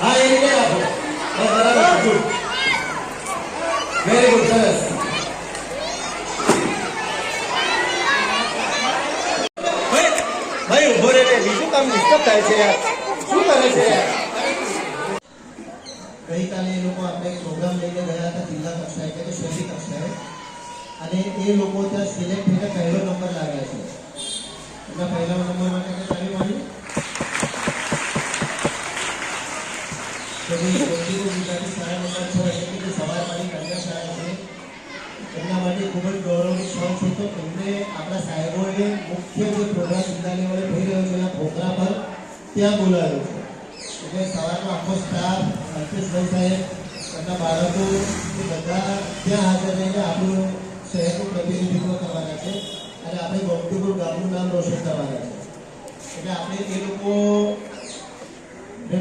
હા એ રીતે રાખો. બરાબર ગુડ. વેરી ગુડ સરસ. ભાઈ ઉભો રહે બીજું કામ ડિસ્ટર્બ થાય છે યાર. શું કરે છે યાર? ગઈકાલે એ લોકો આપણે પ્રોગ્રામ લઈને ગયા હતા જિલ્લા કક્ષાએ એટલે કે શહેરી કક્ષાએ અને એ લોકો ત્યાં સિલેક્ટ થઈને પહેલો નંબર લાવ્યા છે. એમના પહેલા નંબર માટે તાળી મારી. તો ગુજરાતી શાળા નંબર 6 એટલે કે સવારવાળી કન્યા શાળા છે. એમના માટે ખૂબ જ ગૌરવની ક્ષણ છે. તો એમને આપણા સાહેબોએ મુખ્ય જે પ્રોગ્રામ જિલ્લા લેવલે થઈ રહ્યો છે એના પ્રોગ્રામ પર ત્યાં બોલાવ્યો છે. એટલે સવારનો આખો સ્ટાફ અલ્પેશભાઈ સાહેબ એમના બાળકો એ બધા ત્યાં હાજર રહીને આપણું શહેરનું પ્રતિનિધિત્વ કરવાના છે અને આપણે ગોમતીપુર ગામનું નામ રોશન કરવાના છે. એટલે આપણે એ લોકોને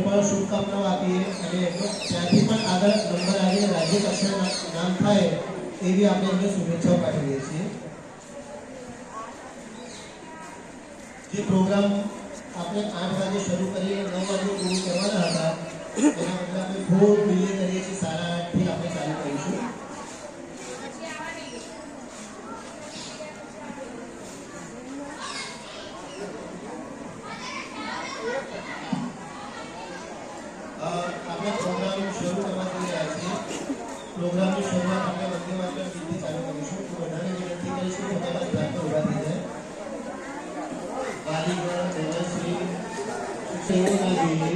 પણ શુભકામનાઓ આપીએ અને ત્યાંથી પણ આગળ નંબર આવીને રાજ્ય કક્ષાના નામ થાય એવી આપણે એમને શુભેચ્છાઓ પાઠવીએ છીએ. જે પ્રોગ્રામ આપણે 8 વાગે શરૂ કરીને 9 વાગે પૂરું કરવાના હતા એના બદલે આપણે ખૂબ ડિલે કરીએ છીએ. 8:30 થી આપણે ચાલુ કરીશું. આપણે પ્રોગ્રામ શરૂ કરવા જઈ રહ્યા છીએ. પ્રોગ્રામની શરૂઆત આપણે વંદે માતરમ ગીતથી ચાલુ કરીશું. તો બધાને વિનંતી કરીશું કે પોતાના સ્થાન પર ઊભા થઈ જાય. વાલીગણ દેવશ્રી સેવોના જોઈએ.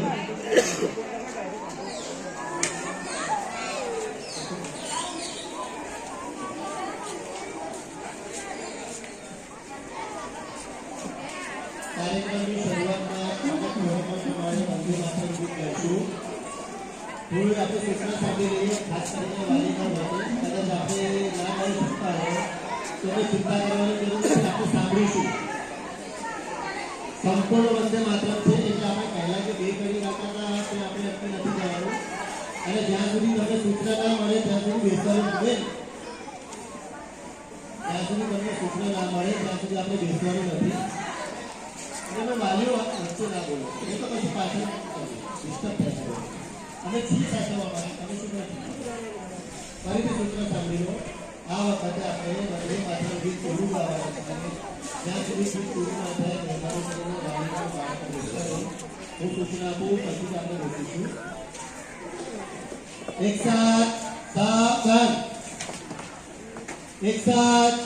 કાર્યક્રમની શરૂઆતમાં આપણે પ્રમાણે વંદે માતરમ ગીત ગાઈશું. થોડું આપણે સૂચના સાંભળી લઈએ. ખાસ કરીને વાલીગણ માટે કદાચ આપણે ના ગાઈ શકતા હોય તો ચિંતા કરવાની જરૂર નથી. આપણે સાંભળીશું. સંપૂર્ણ વંદે માતરમ છે એટલે આપણે પહેલા જે 2 કડી ગાતા હતા તે આપણે અટકી નથી જવાનું અને જ્યાં સુધી તમને સૂચના ના મળે ત્યાં સુધી બેસવાનું નથી. જ્યાં સુધી તમને સૂચના ના મળે ત્યાં સુધી આપણે બેસવાનું નથી. અને વાલીઓ વચ્ચે ના બોલો એ તો પછી પાછળ ડિસ્ટર્બ થશે. અમે છી સાચવવા માટે તમે શું નથી ફરીથી સૂચના સાંભળી લો. આ વખતે આપણે વંદે માતરમ ગીત પૂરું ગાવાનું છે. જ્યાં સુધી ગીત પૂરું ના થાય મહેમાનો કરીને વાલીના બાળકો બેસતા રહે. હું સૂચના આપું પછી જ આપણે બેસીશું. એક સાથ સાવધાન. એક સાથ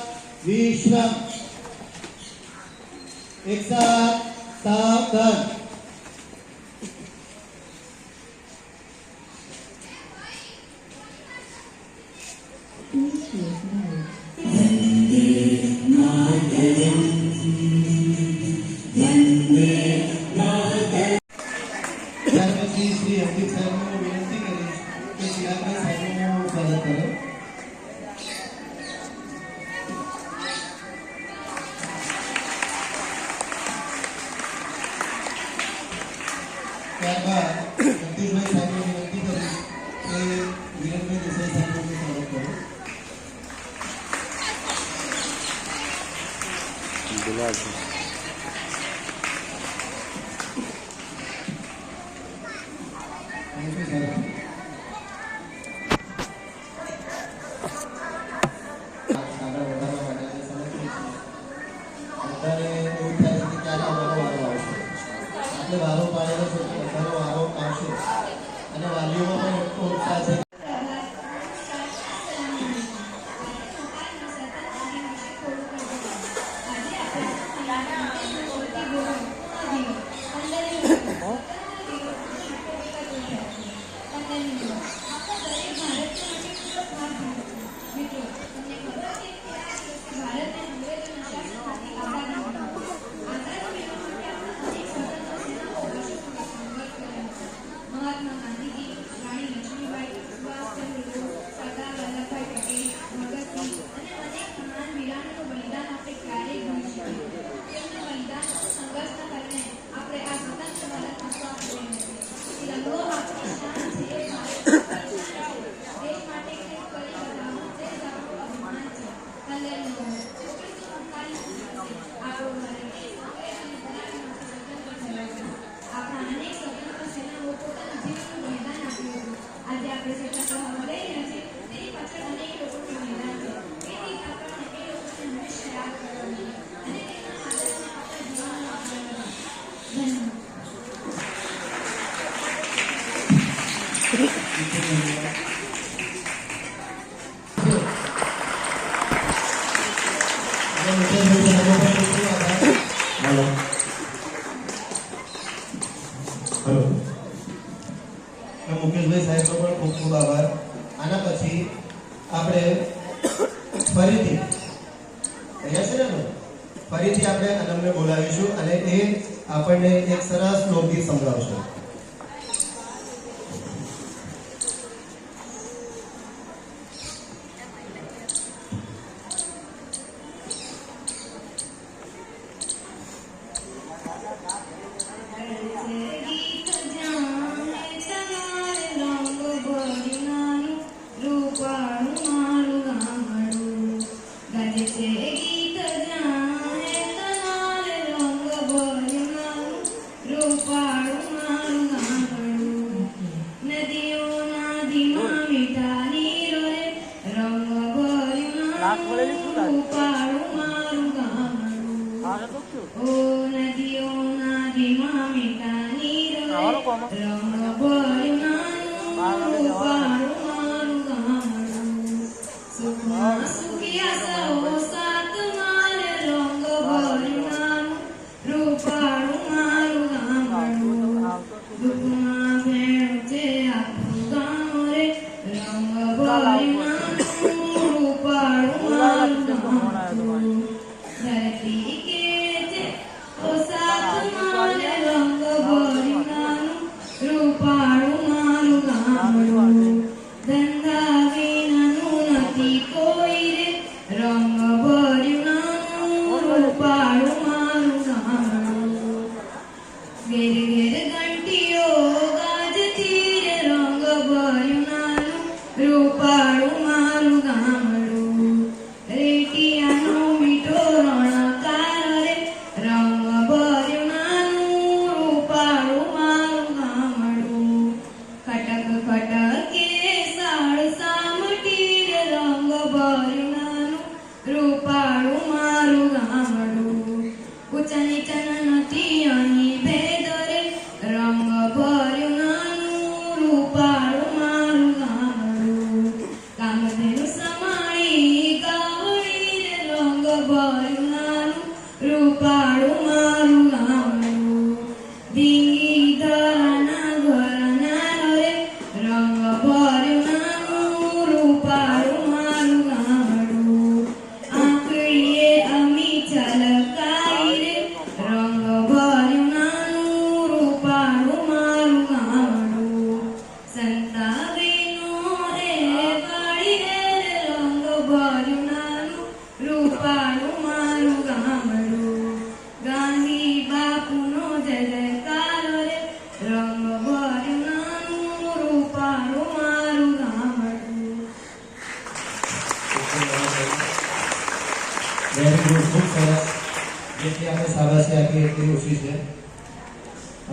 વિશ્રામ. એક સાથ સાવધાન. શ્રી અંકિત સાહેબને વિનંતી કરીશ કે ચિરાગભાઈ સાહેબનું સ્વાગત કરો. ત્યારબાદ જગદીશભાઈ સાહેબને વિનંતી કરીશ કે વિરેનભાઈ દેસાઈ સાહેબનું સ્વાગત કરો. વારો પાડેલો છે બધાનો વારો આવશે અને વાલીઓમાં પણ એટલો ઉત્સાહ છે. હેલો હેલો મુકેશભાઈ સાહેબનો પણ ખૂબ ખૂબ આભાર. આના પછી આપણે ફરીથી અનમને બોલાવીશું અને એ આપણને એક સરસ લોકગીત સંભળાવશે.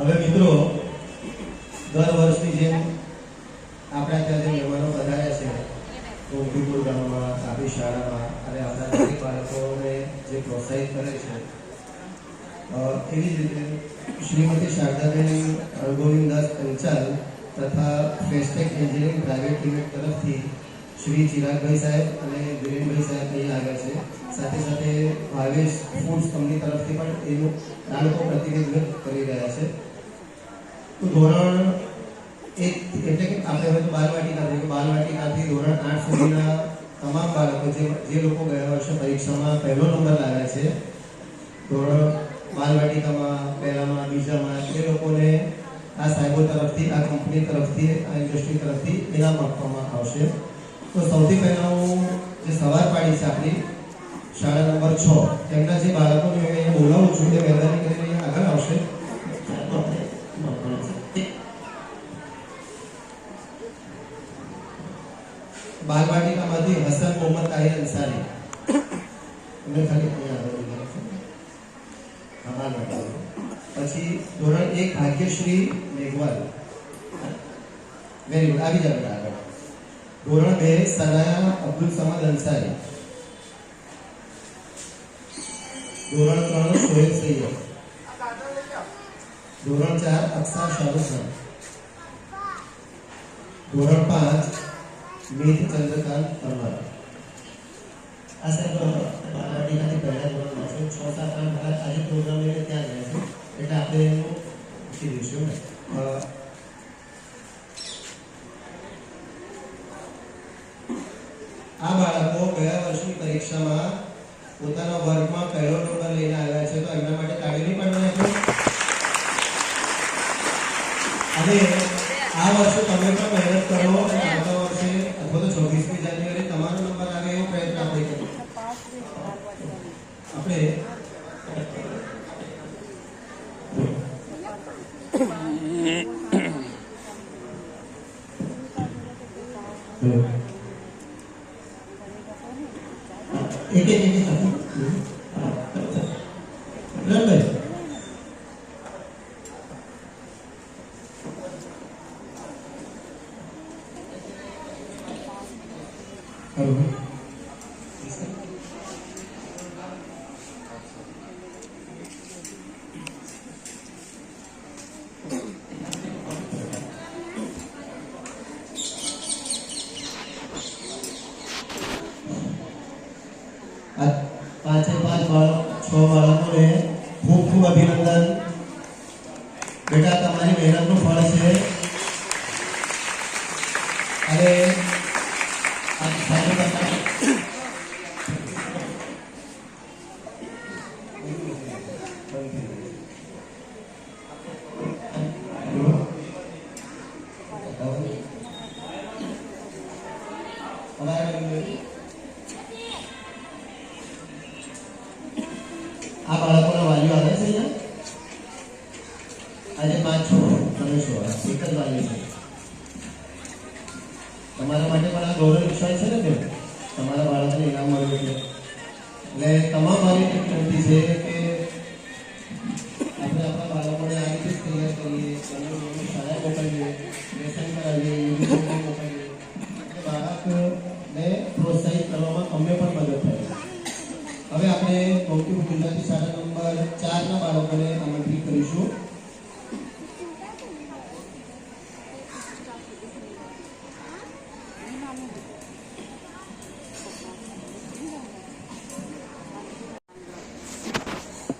હવે મિત્રો, દર વર્ષની જેમ આપણા ત્યાં જે મહેમાનો પધાર્યા છે તો ઉદયપુર ગામમાં, આપણી શાળામાં અને આપણા દરેક બાળકોને જે પ્રોત્સાહિત કરે છે, એવી જ રીતે શ્રીમતી શારદાબેન ગોવિંદાસ પંચાલ તથા ફેસ્ટેક એન્જિનિયરિંગ પ્રાઇવેટ લિમિટેડ તરફથી શ્રી ચિરાગભાઈ સાહેબ અને વિરેનભાઈ સાહેબ અહીં આવ્યા છે. સાથે સાથે ભાવેશ ફૂડ્સ કંપની તરફથી પણ એનું આ લોકો પ્રતિનિધિત્વ કરી રહ્યા છે. તો ધોરણ 1 એટલે કે આપણે હવે તો બાલવાટિકાથી ધોરણ 8 સુધીના તમામ બાળકો જે લોકો ગયા વર્ષે પરીક્ષામાં પહેલો નંબર લાવ્યા છે, ધોરણ બાલવાટિકામાં પહેલામાં બીજામાં, એ લોકોને આ સાહેબો તરફથી, આ કંપની તરફથી, આ ઇન્ડસ્ટ્રી તરફથી ઇનામ આપવામાં આવશે. તો સૌથી પહેલાં હું જે સવાર પાડી છે આપણી શાળા નંબર 6, તેમના જે બાળકોને હું અહીંયા બોલાવું છું, તે મહેરબાની કરીને અહીંયા આગળ આવશે. બાલવાટિકામાંથી હસન મોહમ્મદ તાહિર અંસારી, એમને ખાલી પછી ધોરણ 1 ભાગ્યશ્રી મેઘવાલ, વેરી ગુડ, આવી જાવ આગળ. ધોરણ 2 સનાયા અબ્દુલ સમદ અંસારી, ધોરણ 3 સોહેલ સૈયદ, ધોરણ 4 અક્ષા શાહરુખ ખાન, ધોરણ 5 મેથ ચંદ્રકાંત પરમાર. આ સાહેબ બાળવાડીમાંથી પહેલા ધોરણમાં છે. 6, 7, 8 બાર આજે પ્રોગ્રામ લઈને ત્યાં ગયા છે, એટલે આપણે એનું પૂછી દઈશું. આ બાળકો ગયા વર્ષની પરીક્ષામાં પોતાના વર્ગમાં પહેલો નંબર લઈને આવ્યા છે, તો એમના માટે તાળીની પાડવાના છે. અને આ વર્ષે તમે પણ મહેનત કરો અને આવતા વર્ષે અથવા તો 26મી જાન્યુઆરી તમારો નંબર આવે એવો પ્રયત્ન આપણે કરીએ. આપણે એક પાંચે પાંચ બાળક 6 બાળકોને ખૂબ ખૂબ અભિનંદન. બેટા તમારી મહેનતનું ફળ છે. અને આ બાળકોના વાલીઓ આવે છે અહીંયા આજે 5 છોકરો તમે છો, એક જ વાલી છે. તમારા માટે પણ આ ગૌરવ વિષય છે ને બેન, તમારા બાળકને ઇનામ મળ્યું છે. એટલે તમામ મારી વિનંતી છે કે આપણે આપણા બાળકોને આ રીતે તૈયાર કરીએ, એમને શાળાએ મોકલીએ, લેસન કરાવીએ, યુનિફોર્મ મોકલીએ, એટલે બાળકને પ્રોત્સાહિત કરવામાં અમને પણ મદદ થાય. હવે આપણે ગૌતી ગુજરાતી શાળા નંબર 4 ના બાળકોને આમંત્રિત કરીશું.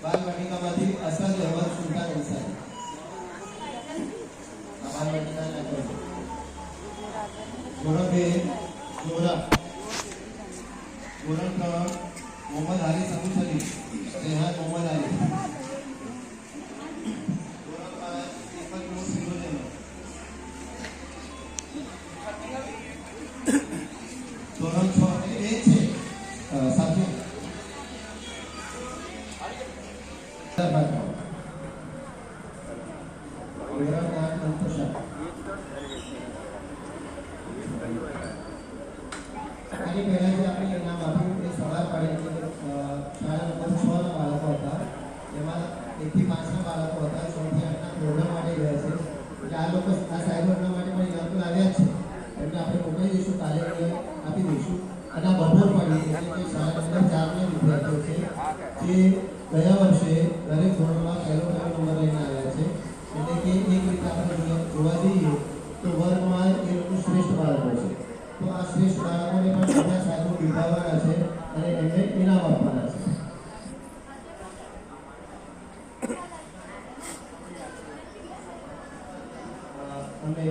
બાલવાટિકામાંથી અસદ અહેમદ સુલતાન અંસારી. બાલવાટિકા ધોરણ 2 જોરા. ધોરણ 3 मोहम्मद अली सबूत अली रेहान मोहम्मद अली. धोरण 5 दीपक नो सिरोजन. धोरण 6 એ છે સાથે ધોરણ 8 અંતશા. આની પહેલા જે આપણે ઇનામ આપ્યું એ સવાર પાડી શાળા નંબર 6 ના બાળકો હતા, એમાં 1 થી 5 ના બાળકો હતા, 6 થી 8 ના પ્રોગ્રામ માટે ગયા છે. એટલે આ લોકો આ સાહેબ એમના માટે પણ ઇનામ તો લાવ્યા છે, એમને આપણે મોકલી દઈશું, કાલે આપી દઈશું. અને આ બપોર પાડી એટલે કે શાળા નંબર 4 ના વિદ્યાર્થીઓ છે જે ગયા વર્ષે દરેક ધોરણમાં પહેલો નંબર લઈને આવ્યા છે. એટલે કે એક રીતે આપણે જોવા જઈએ તો વર્ગમાં એ લોકો શ્રેષ્ઠ બાળકો છે. તો આ શ્રેષ્ઠ બાળકોને પણ બધા સાહેબો બિરદાવવાના છે અને એમને ઇનામ આપવાના છે. અમે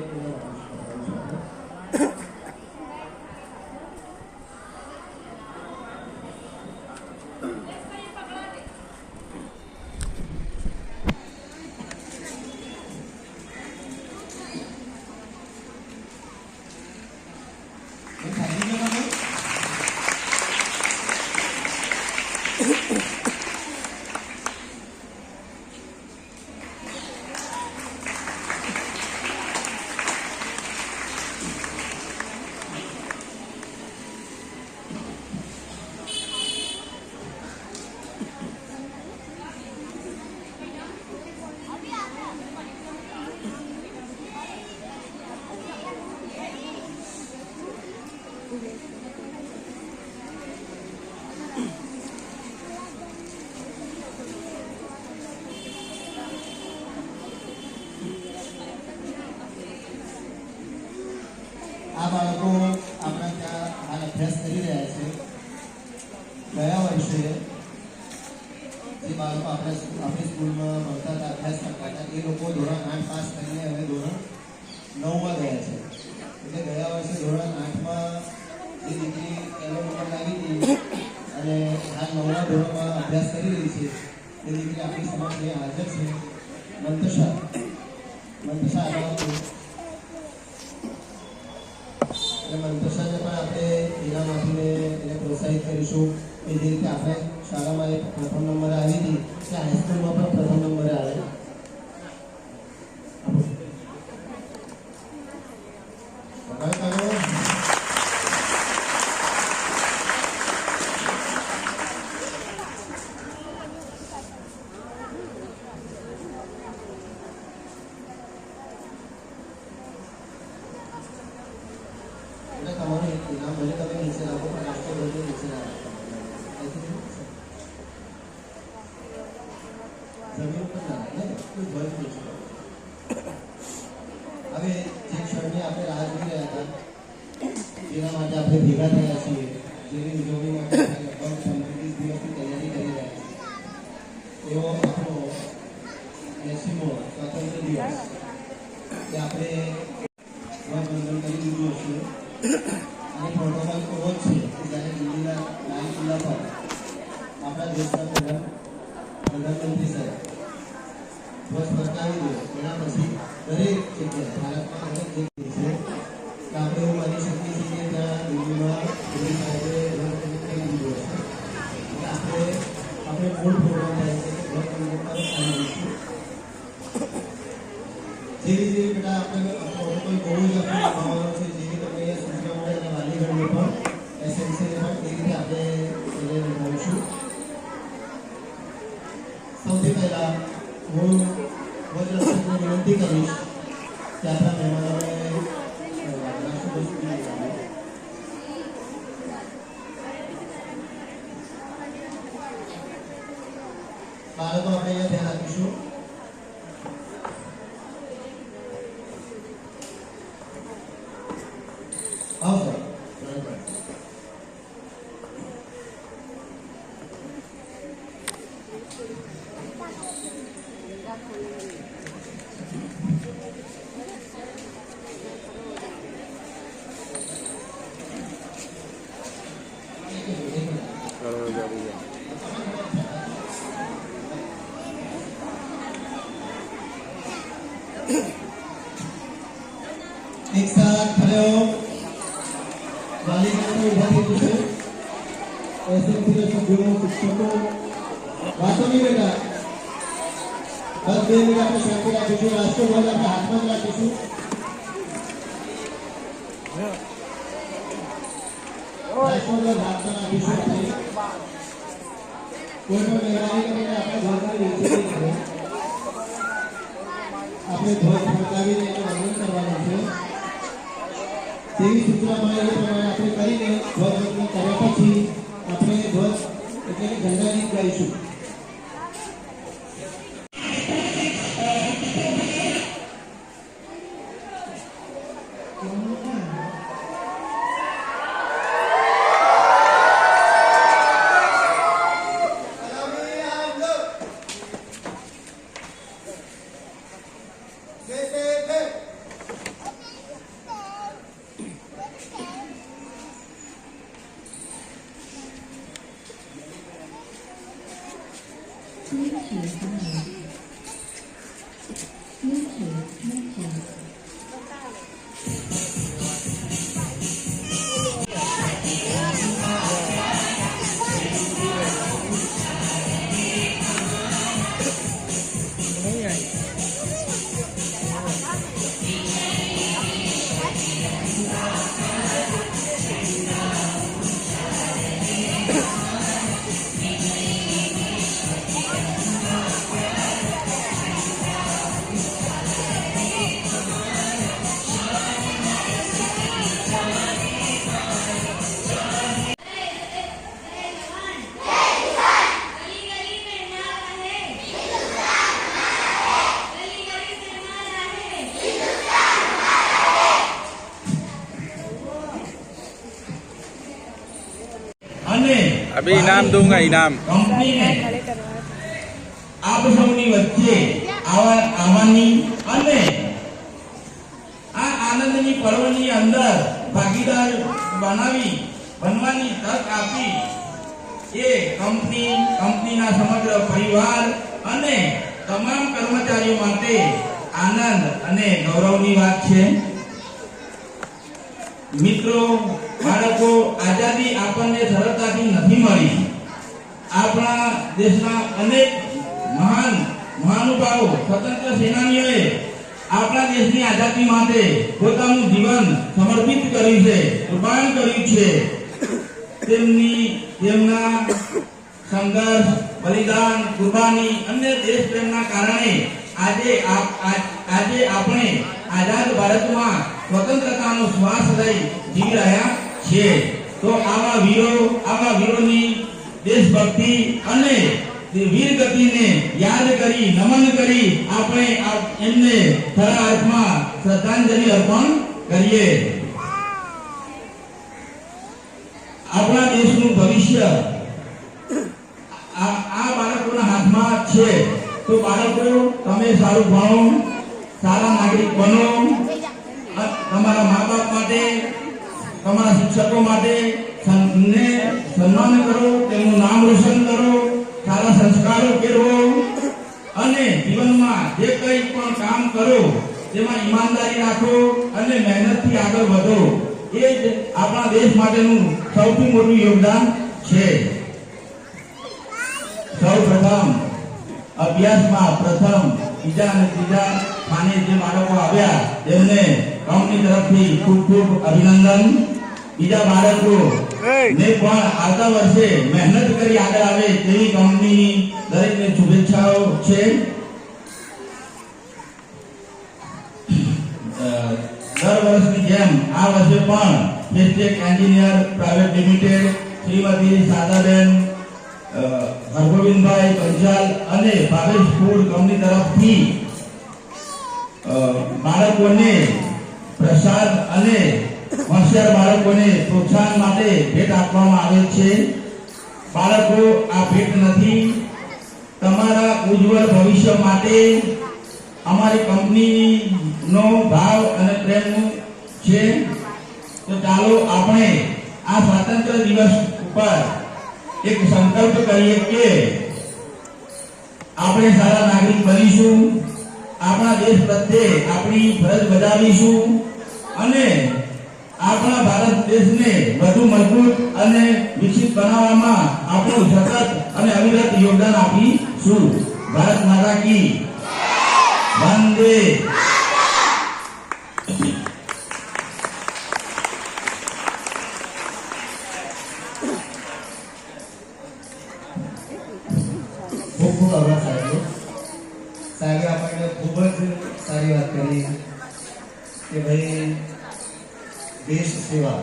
આ બાળકો આપણા ત્યાં હાલ અભ્યાસ કરી રહ્યા છે. ગયા વર્ષે જે બાળકો આપણી સ્કૂલમાં ભણતા હતા, અભ્યાસ કરતા હતા, એ લોકો ધોરણ 8 પાસ કરીને હવે ધોરણ 9માં ગયા છે. એટલે ગયા વર્ષે ધોરણ 8માં જે દીકરી પહેલો નંબર લાવી હતી અને હાલ 9મા ધોરણમાં અભ્યાસ કરી રહી છે, એ દીકરી આપણી સમક્ષ હાજર છે. મંતશા આગળ મંતશાને પણ આપણે ઇનામ આપીને એને પ્રોત્સાહિત કરીશું. એ જે રીતે આપણે શાળામાં એક પ્રથમ નંબરે આવી હતી, તે હાઈસ્કૂલમાં પણ પ્રથમ નંબરે આવે. એટલે તમારું ઇનામ ભલે તમે નીચે રાખો, પણ રાષ્ટ્રધ્વજને નીચે ના રાખો. જમીન પર ના રાખે, કોઈ ધ્વજ નીચે. હવે જે ક્ષણની આપણે રાહ જોઈ રહ્યા હતા, જેના માટે આપણે ભેગા થયા છીએ, જેની ઉજવણી માટે લગભગ 15-20 દિવસની તૈયારી કરી રહ્યા છીએ, એવો આપણો 80મો સ્વાતંત્ર્ય દિવસ, એ આપણે ધ્વજવંદન કરી દીધું હશે. અને પ્રોટોકોલ એવો જ છે કે જ્યારે દિલ્હીના લાલ કિલ્લા પર આપણા દેશના પ્રધાનમંત્રી સાહેબ ધ્વજ ફરકાવી દે, એના પછી દરેક જગ્યાએ ભારતમાં દરેક જગ્યાએ છે કે આપણે એવું માની શકીએ છીએ કે ત્યાં દિલ્હીમાં મોદી સાહેબે ધ્વજવંદન કરી દીધું હશે. એટલે આપણે મૂળ પ્રોગ્રામ થાય છે કે ધ્વજવંદન પર આવી દઈશું. જે રીતે બેટા આપણે પ્રોટોકોલ બહુ જ આપણે નિભાવવાનો છે, જેવી તમે સૂચના મળે અને વાલીગણને પણ એસએમસીને પણ એ રીતે આપણે એને નિભાવીશું. સૌથી પહેલાં હું ધ્વજરક્ષકને વિનંતી કરીશ કે આપણા મહેમાનોને રાષ્ટ્રધ્વજ બાળકો આપણે અહીંયા ધ્યાન આપીશું. આવશે एक साथ खड़े हो. वालीगण उभा થઈ જશે. એસએમસીના સભ્યો, શિક્ષકો વાતો નહીં બેટા. બસ 2 મિનિટ આપણે શાંતિ રાખીશું. રાષ્ટ્રધ્વજ આપણે હાથમાં જ રાખીશું. રાષ્ટ્રધ્વજ હાથમાં રાખીશું. કોઈ પણ મહેરબાની કરીને આપણે ધ્વજને નીચે નહીં કરે. આપણે ધ્વજ ફરકાવીને એને વંદન કરવાનું છે. તેવી સૂચના મળે એ પ્રમાણે આપણે કરીને ધ્વજવંદન કર્યા પછી આપણે ધ્વજ એટલે કે ઝંડા ગીત ગાઈશું. Thank you. अभी इनाम दूंगा, इनाम। કંપની ને આપ સૌની વચ્ચે આવવાની અને આ આનંદની પર્વની અંદર ભાગીદાર બનવાની તક આપી એ કંપનીના સમગ્ર પરિવાર અને તમામ કર્મચારીઓ માટે આનંદ અને ગૌરવની વાત છે। મિત્રો, બાળકો, આઝાદી આપણને સરળતાથી નથી મળી। આપણા દેશના અનેક મહાનુભાવો, સ્વતંત્ર સેનાનીઓએ આપણા દેશની આઝાદી માટે પોતાનું જીવન સમર્પિત કર્યું છે, કુરબાન કર્યું છે। તેમના સંઘર્ષ, બલિદાન, કુરબાની અને દેશ પ્રેમના કારણે આજે આપણે આઝાદ ભારતમાં સ્વતંત્રતાનો શ્વાસ લઈ જીવી રહ્યા છીએ। તો આવા વીરોની દેશભક્તિ અને વીર ગતિને યાદ કરી, નમન કરી આપણે એમને ખરા અર્થમાં શ્રદ્ધાંજલિ અર્પણ કરીએ। આપણા દેશનું ભવિષ્ય આ બાળકોના હાથમાં છે। તો બાળકો, તમે સારું ભણો, સારા નાગરિક બનો, તમારા મા બાપ માટે, તમારા શિક્ષકો માટે સન્માન કરો, તેમનું નામ રોશન કરો, સારા સંસ્કારો કેળવો અને જીવનમાં જે કંઈ પણ કામ કરો તેમાં ઈમાનદારી રાખો અને મહેનતથી આગળ વધો। એ જ આપણા દેશ માટેનું સૌથી મોટું યોગદાન છે। સૌ પ્રથમ અભ્યાસમાં પ્રથમ, બીજા અને ત્રીજા સ્થાને જે બાળકો આવ્યા તેમને કંપની તરફથી ખૂબ ખૂબ અભિનંદન। બીજા બાળકો ને પણ આવતા વર્ષે મહેનત કરી આગળ આવે તેવી કંપનીની દરેકને શુભેચ્છાઓ છે। દર વર્ષની જેમ આ વર્ષે પણ Festac engineer private limited Shrimati સાદાબેન હરગોવિંદભાઈ Panchal અને ભાવેશ ફૂડ કંપની તરફથી બાળકોને પ્રસાદ અને હોશિયાર બાળકોને પ્રોત્સાહન માટે ભેટ આપવામાં આવે છે। બાળકો, આ ભેટ નથી, તમારા ઉજ્જવળ ભવિષ્ય માટે અમારી કંપનીનો ભાવ અને પ્રેમ છે। તો ચાલો આપણે આ સ્વાતંત્ર્ય દિવસ ઉપર એક સંકલ્પ કરીએ કે આપણે સારા નાગરિક બનીશું, આપણા દેશ પ્રત્યે આપણી ફરજ બજાવીશું અને આપણા ભારત દેશને વધુ મજબૂત અને વિકસિત બનાવવામાં આપણું સતત અને અવિરત યોગદાન આપીશું। ભારત માતા કી વંદે। ખૂબ ખૂબ આભાર સાહેબે આપણને ખૂબ જ સારી વાત કરી કે ભાઈ દેશ સેવા,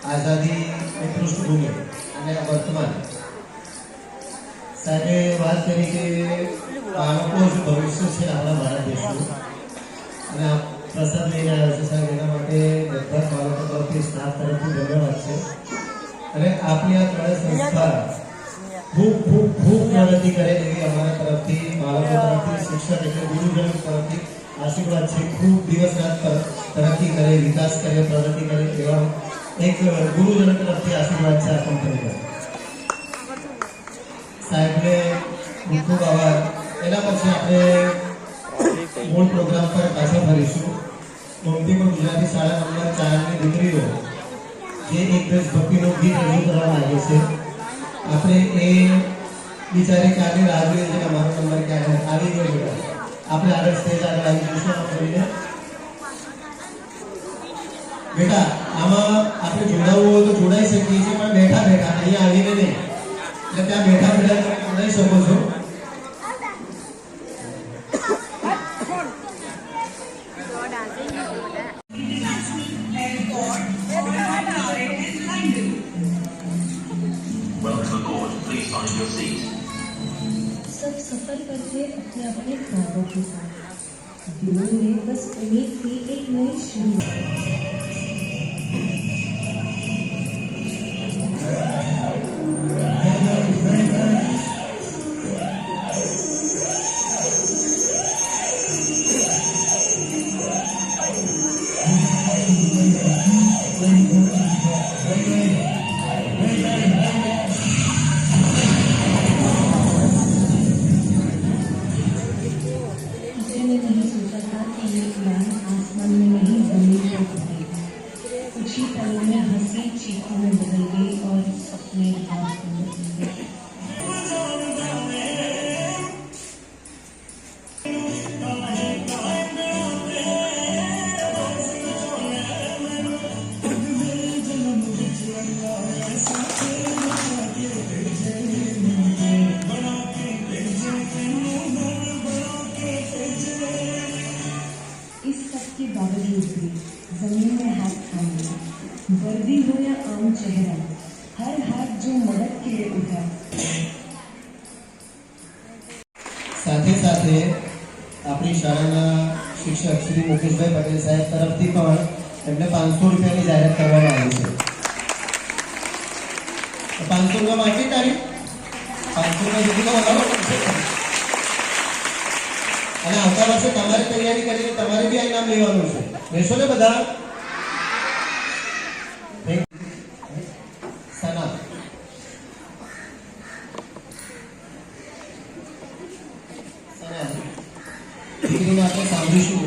આઝાદીની પૃષ્ઠભૂમિ અને વર્તમાન। સાહેબે વાત કરી કે બાળકો જ ભવિષ્ય છે આપણા ભારત દેશનું અને આ પ્રસાદ લઈને આવ્યો છે સાહેબ, એના માટે બધા બાળકો તરફથી, સ્ટાફ તરફથી ધન્યવાદ છે। અને આપણી આ ત્રણેય સંસ્થા ખૂબ ખૂબ ખૂબ પ્રગતિ કરે એવી અમારા તરફથી, બાળકો તરફથી, શિક્ષક એટલે ગુરુજન તરફથી આશીર્વાદ છે। ખૂબ દિવસ રાત તરક્કી કરે, વિકાસ કરે, પ્રગતિ કરે એવા એક ગુરુજન તરફથી આશીર્વાદ છે આ કંપની પર। સાહેબને ખૂબ ખૂબ આભાર। એના પછી આપણે મૂળ પ્રોગ્રામ પર પાછા ફરીશું। ગોમતીપુર ગુજરાતી શાળા નંબર 4ની દીકરીઓ જે એક દેશભક્તિનું ગીત રજૂ કરવા માંગે છે, આપણે એ બિચારી ક્યાંની રાહ જોઈએ છે કે મારો નંબર ક્યારે આવી ગયો બેટા, આપણે આગળ સ્ટેજ આગળ આવી જઈશું કરીને। બેટા, આમાં આપણે જોડાવવું હોય તો જોડાઈ શકીએ છીએ, પણ બેઠા બેઠા અહીંયા આવીને નહીં, એટલે ત્યાં બેઠા બેઠા તમે જોડાઈ શકો છો। सब सफर करते अपने अपने ख्वाबों के साथ, दिलों में बस उम्मीद की एक नई शुरुआत। कि बावली उतरी, जमीन में हाथ थाम लिया। वर्दी हो या आम चेहरा, हर हाथ जो मदद के लिए उठा। સાથે સાથે આપણી શાળાના શિક્ષક શ્રી મુકેશભાઈ પટેલ સાહેબ તરફથી પણ એમને 500 રૂપિયાની જાહેરાત કરવામાં આવી છે. 500 રૂપિયા માંગી તારી 500 રૂપિયા જેટલી તો વધારો પડશે. અને આવતા વર્ષે તમારે તૈયારી કરીને તમારે બી આ ઇનામ લેવાનું છે. લેશો ને બધા? સના દીકરીને આપણે સાંભળીશું.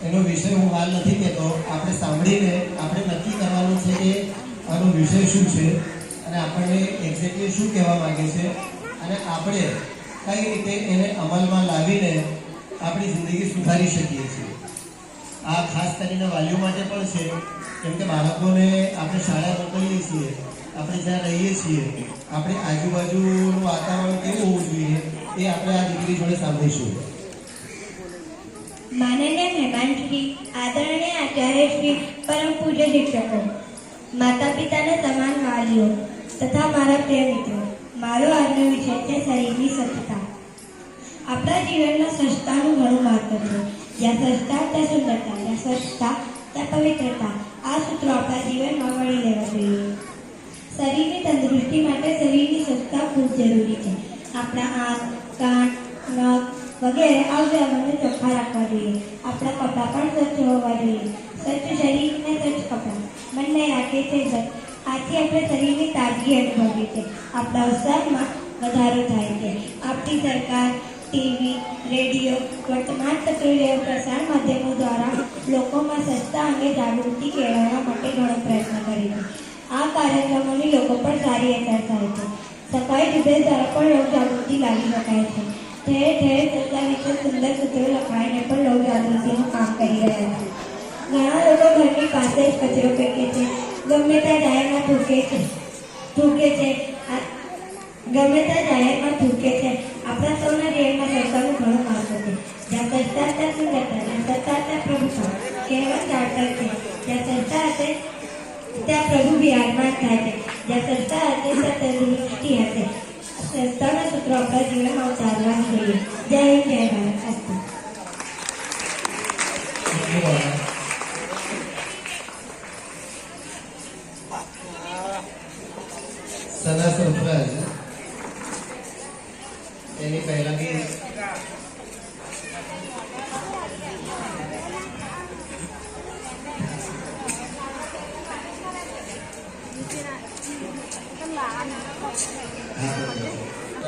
એનો વિષય હું હાલ નથી કહેતો. આપણે સાંભળીને આપણે નક્કી કરવાનું છે કે આનો વિષય શું છે અને આપણને એક્ઝેક્ટલી શું કહેવા માંગે છે અને આપણે કઈ રીતે એને અમલમાં લાવીને આપણી જિંદગી સુધારી શકીએ છીએ. આ ખાસ કરીને વાલીઓ માટે પણ છે, કેમ કે બાળકોને આપણે શાળા મોકલીએ છીએ, આપણે જ્યાં રહીએ છીએ, આપણે આજુબાજુનું વાતાવરણ કેવું હોવું જોઈએ એ આપણે આ દીકરી જોડે સાંભળીશું. માનનીય મહેમાન શ્રી, આદરણીય આચાર્ય શ્રી, પરમ પૂજ્ય શિક્ષકો, માતા પિતાના સમાન વાલીઓ તથા મારા પ્રિય મિત્રો, મારો આજનો વિષય છે શરીરની સ્વચ્છતા. આપણા જીવનમાં સ્વચ્છતાનું ઘણું મહત્વ છે. જ્યાં સ્વચ્છતા ત્યાં સુંદરતા, જ્યાં સ્વચ્છતા ત્યાં પવિત્રતા. આ સૂત્રો આપણા જીવનમાં વળી લેવા જોઈએ. શરીરની તંદુરસ્તી માટે શરીરની સ્વચ્છતા ખૂબ જરૂરી છે. આપણા આંખ, કાન, નખ વગેરે અવયવોને ચોખ્ખા રાખવા જોઈએ. આપણા કપડાં પણ સ્વચ્છ હોવા જોઈએ. સ્વચ્છ શરીર અને સ્વચ્છ કપડાં બંને રાખે છે. આથી આપણે શરીરની તાજગી અનુભવીએ છીએ. આપણા ઉત્સાહમાં વધારો થાય છે. આપણી સરકાર, ટીવી, રેડિયો, વર્તમાનપત્રો જેવા પ્રસાર માધ્યમો દ્વારા લોકોમાં સ્વચ્છતા અંગે જાગૃતિ કેળવવા માટે ઘણો પ્રયત્ન કરે છે. આ કાર્યક્રમોની લોકો પર સારી અસર થાય છે. સફાઈ ઝુંબેશ દ્વારા પણ લોક જાગૃતિ લાવી શકાય છે. ઠેર ઠેર સ્વચ્છતા વિશે સુંદર સૂત્રો લખાઈને પણ લોક જાગૃતિનું કામ કરી રહ્યા છે. ઘણા લોકો ઘરની પાસે જ કચરો ફેંકે છે, ગમે ત્યાં જાહેરમાં થૂકે છે. આપણા સૌના જીવનમાં સ્વચ્છતાનું ઘણું મહત્વ છે. જ્યાં સ્વચ્છતા ત્યાં સુંદરતા, જ્યાં સ્વચ્છતા ત્યાં પ્રભુતા. કહેવત સાર્થક છે. જ્યાં સ્વચ્છતા હશે ત્યાં પ્રભુ બિરાજમાન થાય છે. જ્યાં સ્વચ્છતા હશે ત્યાં તંદુરસ્તી હશે. સ્વચ્છતાના સૂત્રો આપણા જીવનમાં ઉતારવા જોઈએ. જય હિન્દ, જય ભારત. અસ્તુ. સના સરફરાજ એની પહેલા બી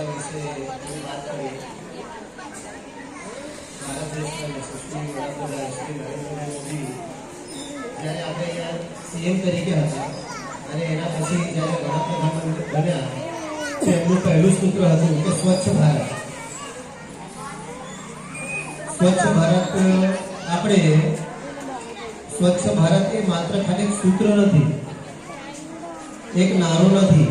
વિશે વાત કરી. ભારત દેશના યશસ્વી વડાપ્રધાન શ્રી નરેન્દ્ર મોદી જ્યારે આપણે અહીંયા સીએમ તરીકે હતા અને એના પછી જ્યારે વડાપ્રધાન બન્યા તો એમનું પહેલું સૂત્ર હતું કે સ્વચ્છ ભારત. સ્વચ્છ ભારત આપણે સ્વચ્છ ભારત એ માત્ર ખાલી સૂત્ર નથી, એક નારો નથી.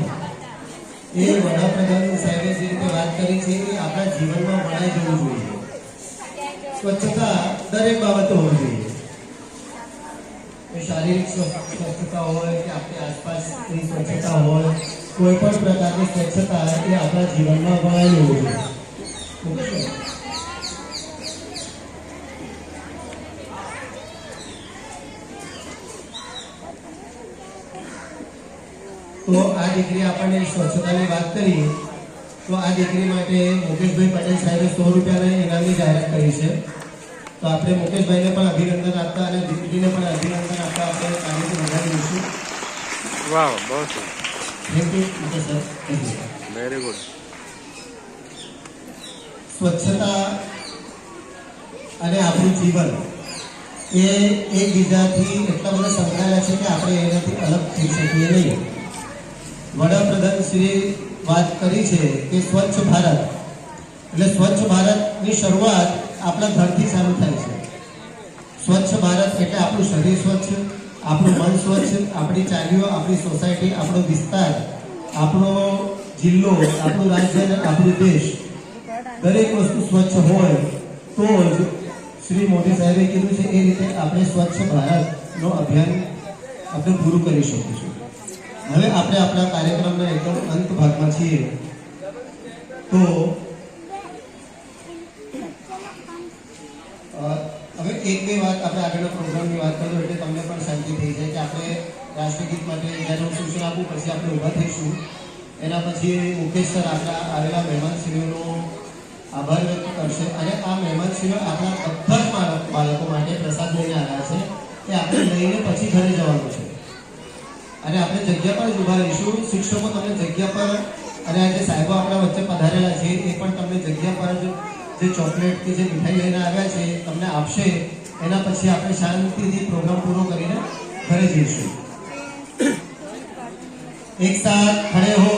એ વડાપ્રધાન સાહેબે જે રીતે વાત કરી છે એ આપણા જીવનમાં વણાઈ જવું જોઈએ. સ્વચ્છતા દરેક બાબતો હોવી જોઈએ. એ શારીરિક સ્વચ્છતા હોય કે આપણી આસપાસની સ્વચ્છતા હોય, કોઈ પણ પ્રકારની સ્વચ્છતા એ આપણા જીવનમાં વણાઈ હોવું જોઈએ. તો આ દીકરી આપણને સ્વચ્છતાની વાત કરી, તો આ દીકરી માટે મુકેશભાઈ પટેલ સાહેબે 100 રૂપિયાના ઇનામની જાહેરાત કરી છે. તો આપણે મુકેશભાઈને પણ અભિનંદન આપતા અને દીકરીને પણ અભિનંદન આપતા આપણે કાર્યથી વધારી દઈશું. વાહ, બહુ thank you Mukesh sir. Thank you. Very good. સ્વચ્છતા અને આપણું જીવન એ એકબીજાથી એટલા બધા સંકળાયેલા છે કે આપણે એનાથી અલગ થઈ શકીએ નહીં. વડાપ્રધાન શ્રી વાત કરી છે કે સ્વચ્છ ભારત, એટલે સ્વચ્છ ભારતની શરૂઆત આપણા ઘરથી ચાલુ થાય છે. સ્વચ્છ ભારત એટલે આપણું શરીર સ્વચ્છ, આપણું મન સ્વચ્છ, આપણી ચાલીઓ, આપણી સોસાયટી, આપણો વિસ્તાર, આપણો જિલ્લો, આપણું રાજ્ય અને આપણું દેશ, દરેક વસ્તુ સ્વચ્છ હોય તો જ શ્રી મોદી સાહેબે કીધું છે એ રીતે આપણે સ્વચ્છ ભારતનો અભિયાન આપણે પૂરું કરી શકીશું. હવે આપણે આપણા કાર્યક્રમના એકદમ અંત ભાગમાં છીએ. તો હવે એક બે વાત આપણે આગળના પ્રોગ્રામની વાત કરીએ એટલે તમને પણ શાંતિ થઈ જાય કે આપણે રાષ્ટ્રગીત માટે જ્યારે સૂચન આપવું પછી આપણે ઊભા થઈશું. એના પછી મુકેશ સર આપણા આવેલા મહેમાનશ્રીઓનો આભાર વ્યક્ત કરશે અને આ મહેમાનશ્રીઓ આપણા બધા જ બાળકો માટે પ્રસાદ લઈને આવ્યા છે એ આપણે લઈને પછી ઘરે જવાનું છે અને આપણે જગ્યા પર જ ઊભા રહીશું. શિક્ષકો તમને જગ્યા પર અને આ જે સાહેબો આપણા વચ્ચે પધારેલા છે એ પણ તમને જગ્યા પર જ જે ચોકલેટ કે જે મીઠાઈ લઈને આવ્યા છે તમને આપશે. એના પછી આપણે શાંતિથી પ્રોગ્રામ પૂરો કરીને ઘરે જઈશું. એક સાથ ખડે હો.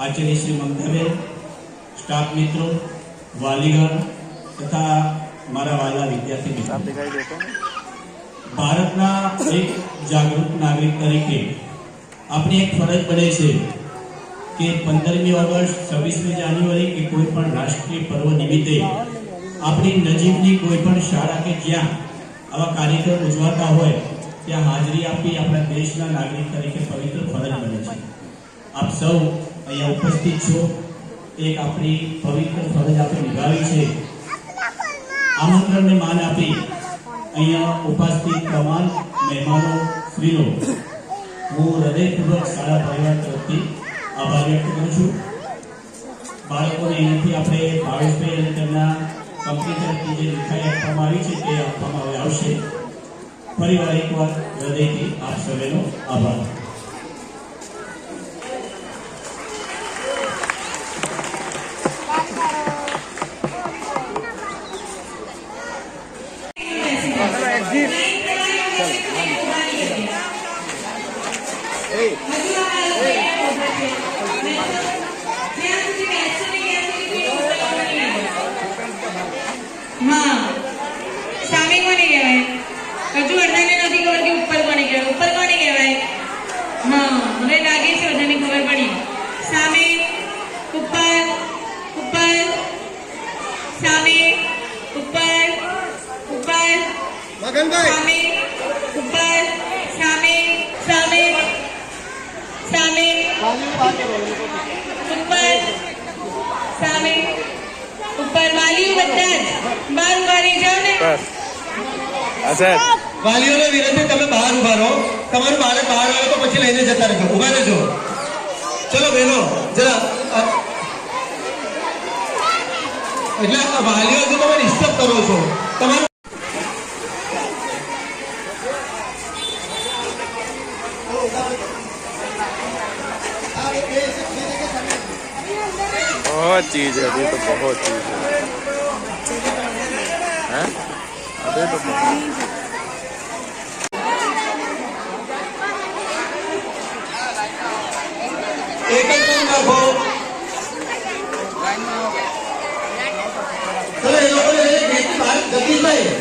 આચાર્ય શ્રી મમતાબેન, સ્ટાફ મિત્રો, વાલીગણ તથા મારા વાલા વિદ્યાર્થી મિત્રો, दिखाई देते हैं ભારતના એક જાગૃત નાગરિક તરીકે આપણી એક ફરજ બને છે કે 15મી ઓગસ્ટ, 26મી જાન્યુઆરી કે કોઈ પણ રાષ્ટ્રીય પર્વ નિમિત્તે આપણી નજીકની કોઈ પણ શાળા કે જ્યાં આવા કાર્યક્રમ ઉજવાતા હોય ત્યાં હાજરી આપી આપણા દેશના નાગરિક તરીકે પવિત્ર ફરજ બને છે. આપ સૌ અહીંયા ઉપસ્થિત છો, એક આપણી પવિત્ર ફરજ આપણે નિભાવી છે. આમંત્રણને માન આપી અહીંયા ઉપસ્થિત તમામ મહેમાનો શ્રીનો હું હૃદયપૂર્વક શાળા પરિવાર તરફથી આભાર વ્યક્ત કરું છું. બાળકોને અહીંયાથી આપણે ભાવેશભાઈ અને તેમના કંપની તરફથી જે મીઠાઈ આપવામાં આવી છે તે આપવામાં હવે આવશે. ફરીવાર એકવાર હૃદયથી આપ સૌનો આભાર. हाँ सामे कोने कहेवाय हजू अडधाने નથી ખબર કે ઉપર કોને કહેવાય ઉપર કોને કહેવાય હા હવે લાગે છે બધાને ખબર પડી સામે ઉપર ઉપર સામે ઉપર ઉપર સામે ઉપર સામે સામે સામે ઉપર સામે ઉપર વાલીઓ બધા જ બાર ઉભા રહી જાઓ ને बस अच्छा વાલીઓને વિનંતી તમે બહાર ઉભા રહો. તમારું બાળક બહાર આવે તો પછી લઈને જતા રહેજો. ઉભા રહેજો. ચલો બહેનો જરા એટલે વાલીઓ જો તમે ડિસ્ટર્બ કરો છો તમારું बहुत चीज है अभी तो बहुत चीज है हैं? अभी तो એક જ મિનિટ રાખો. ચલો એ લોકોને ગેટની બહાર જતી જાય.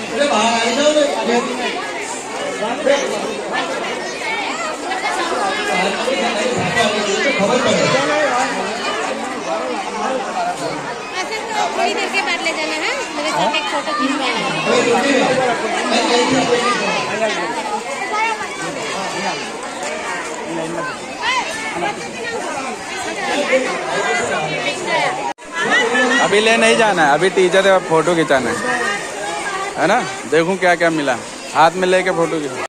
એટલે બહાર આવી જાઓ ને. ખબર પડે थोड़ी देर के बाद ले जाना है मेरे साथ एक फोटो खिंचवाना है હવે જોકે अभी ले नहीं जाना है, अभी टीचर है फोटो खिंचाना है ना। देखूं क्या क्या मिला, हाथ में लेके फोटो खिंचा।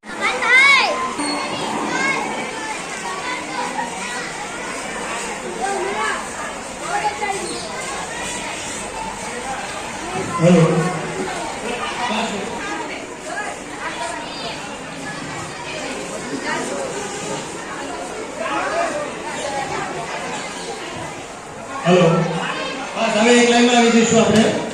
હેલો હેલો બસ હવે એક લાઈનમાં આવી જઈશું આપણે